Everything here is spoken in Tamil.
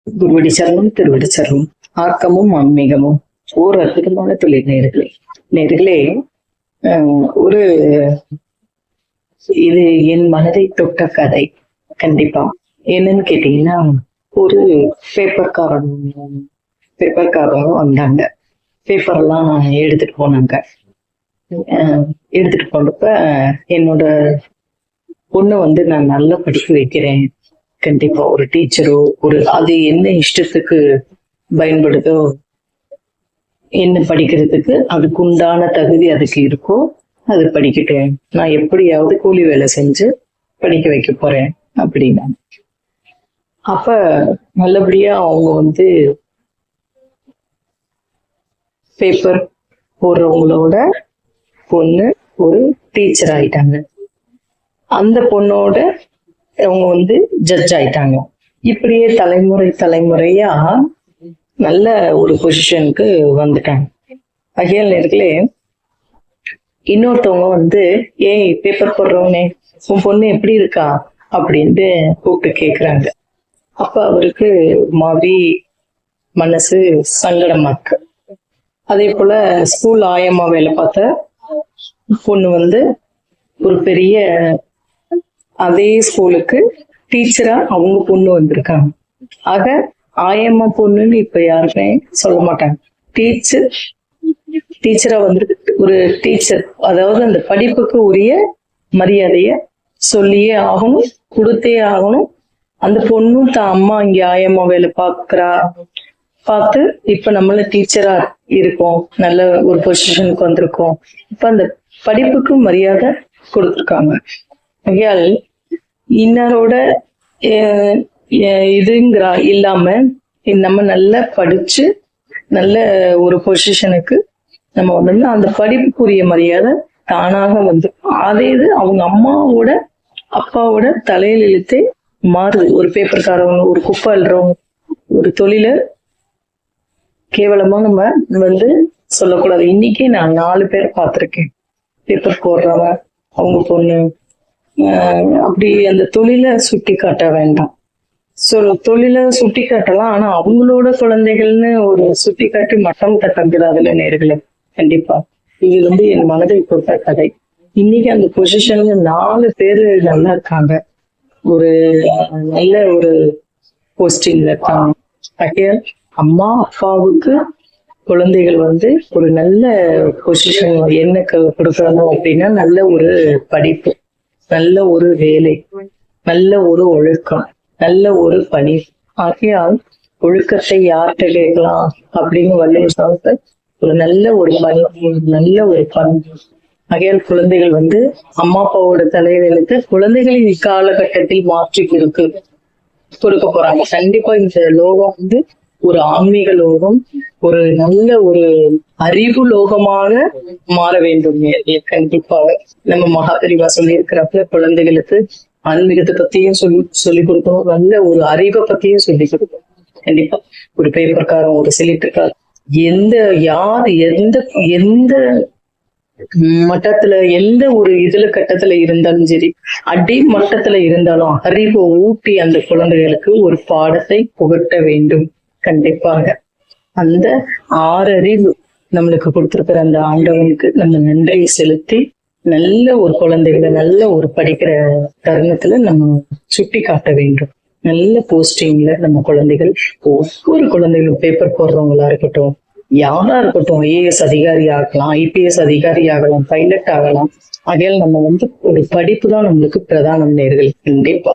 குருவடி சரணம் திருவடி சரணம். ஆக்கமும் ஆன்மீகமும் ஓர் அற்புதமான தொழில் நேர்களே. நேர்களே, ஒரு இது என் மனதை தொட்ட கதை. கண்டிப்பா என்னன்னு கேட்டீங்கன்னா, ஒரு பேப்பர்காரங்க வந்தாங்க. பேப்பர் எல்லாம் எடுத்துட்டு போனாங்க. எடுத்துட்டு போனப்ப என்னோட பொண்ணு நான் நல்லா படிக்க வைக்கிறேன், கண்டிப்பா ஒரு டீச்சரோ அது என்ன இஷ்டத்துக்கு பயன்படுதோ, என்ன படிக்கிறதுக்கு அதுக்கு உண்டான தகுதி அதுக்கு இருக்கோ அது படிக்கட்டும், நான் எப்படியாவது கூலி வேலை செஞ்சு படிக்க வைக்க போறேன் அப்படின்னா. அப்ப நல்லபடியா அவங்க பேப்பர் போடுறவங்களோட பொண்ணு ஒரு டீச்சர் ஆயிட்டாங்க. அந்த பொண்ணோட அவங்க ஜட்ஜ் ஆயிட்டாங்க. இப்படியே தலைமுறையா நல்ல ஒரு பொசிஷனுக்கு வந்துட்டாங்க. அகையால் நேர்களே, இன்னொருத்தவங்க ஏய் பேப்பர் போடுறவனே, உன் பொண்ணு எப்படி இருக்கா அப்படின்ட்டு கூப்பிட்டு கேக்குறாங்க. அப்ப அவருக்கு மாதிரி மனசு சங்கடமா இருக்கு. அதே போல ஸ்கூல் ஆயம்மா வேலை பார்த்த பொண்ணு ஒரு பெரிய அதே ஸ்கூலுக்கு டீச்சரா அவங்க பொண்ணு வந்திருக்காங்க. ஆக ஆயம்மா பொண்ணுன்னு இப்ப யாருமே சொல்ல மாட்டாங்க. டீச்சரா ஒரு டீச்சர், அதாவது அந்த படிப்புக்கு உரிய மரியாதைய சொல்லியே ஆகணும், கொடுத்தே ஆகணும். அந்த பொண்ணும் தான் அம்மா இங்க ஆயம்மா வேலை பார்த்து இப்ப நம்மள டீச்சரா இருக்கோம், நல்ல ஒரு பொசிஷனுக்கு வந்திருக்கோம். இப்ப அந்த படிப்புக்கு மரியாதை கொடுத்துருக்காங்க. ஆகையால் இன்னாரோட இதுங்கிறா இல்லாம நம்ம நல்லா படிச்சு நல்ல ஒரு பொசிஷனுக்கு நம்ம அந்த படிப்புக்குரிய மரியாதை தானாக அதே இது அவங்க அம்மாவோட அப்பாவோட தலையில் இழுத்தே மாறுது. ஒரு பேப்பர்காரவங்க, ஒரு குப்பை அல்றவங்க, ஒரு தொழில கேவலமா நம்ம சொல்லக்கூடாது. இன்னைக்கே நான் 4 பேரை பார்த்திருக்கேன். பேப்பர் போடுறவன் அவங்க பொண்ணு, அப்படி அந்த தொழிலை சுட்டி காட்ட வேண்டாம். தொழிலை சுட்டி காட்டலாம், ஆனா அவங்களோட குழந்தைகள்னு ஒரு சுட்டி காட்டி மட்டம் தட்டுறதுல நேர்களே. கண்டிப்பா இது என் மனதை தொட்ட கதை. இன்னைக்கு அந்த பொசிஷன்ல 4 பேரு நல்லா இருக்காங்க, ஒரு நல்ல ஒரு போஸ்டிங்ல இருக்காங்க. ஆகையால் அம்மா அப்பாவுக்கு குழந்தைகள் ஒரு நல்ல பொசிஷன் என்ன கொடுக்கணும் அப்படின்னா, நல்ல ஒரு படிப்பு, நல்ல ஒரு வேலை, நல்ல ஒரு ஒழுக்கம், நல்ல ஒரு பணி. ஆகையால் ஒழுக்கத்தை யார்கிட்ட கேட்கலாம் அப்படின்னு வள்ளுவர் ஒரு நல்ல ஒரு பணி, நல்ல ஒரு பண்பு. ஆகையால் குழந்தைகள் அம்மா அப்பாவோட தலைவர்களுக்கு குழந்தைகளின் இக்காலகட்டத்தில் மாற்றி கொடுக்க போறாங்க. கண்டிப்பா இந்த லோகம் ஒரு ஆன்மீக லோகம், ஒரு நல்ல ஒரு அறிவு லோகமாக மாற வேண்டும். கண்டிப்பாக நம்ம மகாபெரிவா சொல்லி இருக்கிறப்ப குழந்தைகளுக்கு ஆன்மீகத்தை பத்தியும் சொல்லி கொடுக்கணும், நல்ல ஒரு அறிவை பத்தியும் சொல்லி கொடுக்கணும். கண்டிப்பா ஒரு பேப்பர்காரன், ஒரு சிலிட்டர்காரன், எந்த மட்டத்துல, எந்த ஒரு கட்டத்துல இருந்தாலும் சரி, அடி மட்டத்துல இருந்தாலும் அறிவை ஊட்டி அந்த குழந்தைகளுக்கு ஒரு பாடத்தை புகட்ட வேண்டும். கண்டிப்பாக அந்த 6 அறிவு நம்மளுக்கு கொடுத்திருக்கிற அந்த ஆண்டவனுக்கு நம்ம நன்றியை செலுத்தி நல்ல ஒரு குழந்தைகளை நல்ல ஒரு படிக்கிற தருணத்துல நம்ம சுட்டி காட்ட வேண்டும். நல்ல போஸ்டிங்ல நம்ம குழந்தைகள், ஒவ்வொரு குழந்தைகளும் பேப்பர் போடுறவங்களா இருக்கட்டும், யாரா இருக்கட்டும், ஐஏஎஸ் அதிகாரி ஆகலாம், ஐபிஎஸ் அதிகாரி ஆகலாம், பைலட் ஆகலாம். அதில் நம்ம ஒரு படிப்பு தான் நம்மளுக்கு பிரதானம் நேர்கள். கண்டிப்பா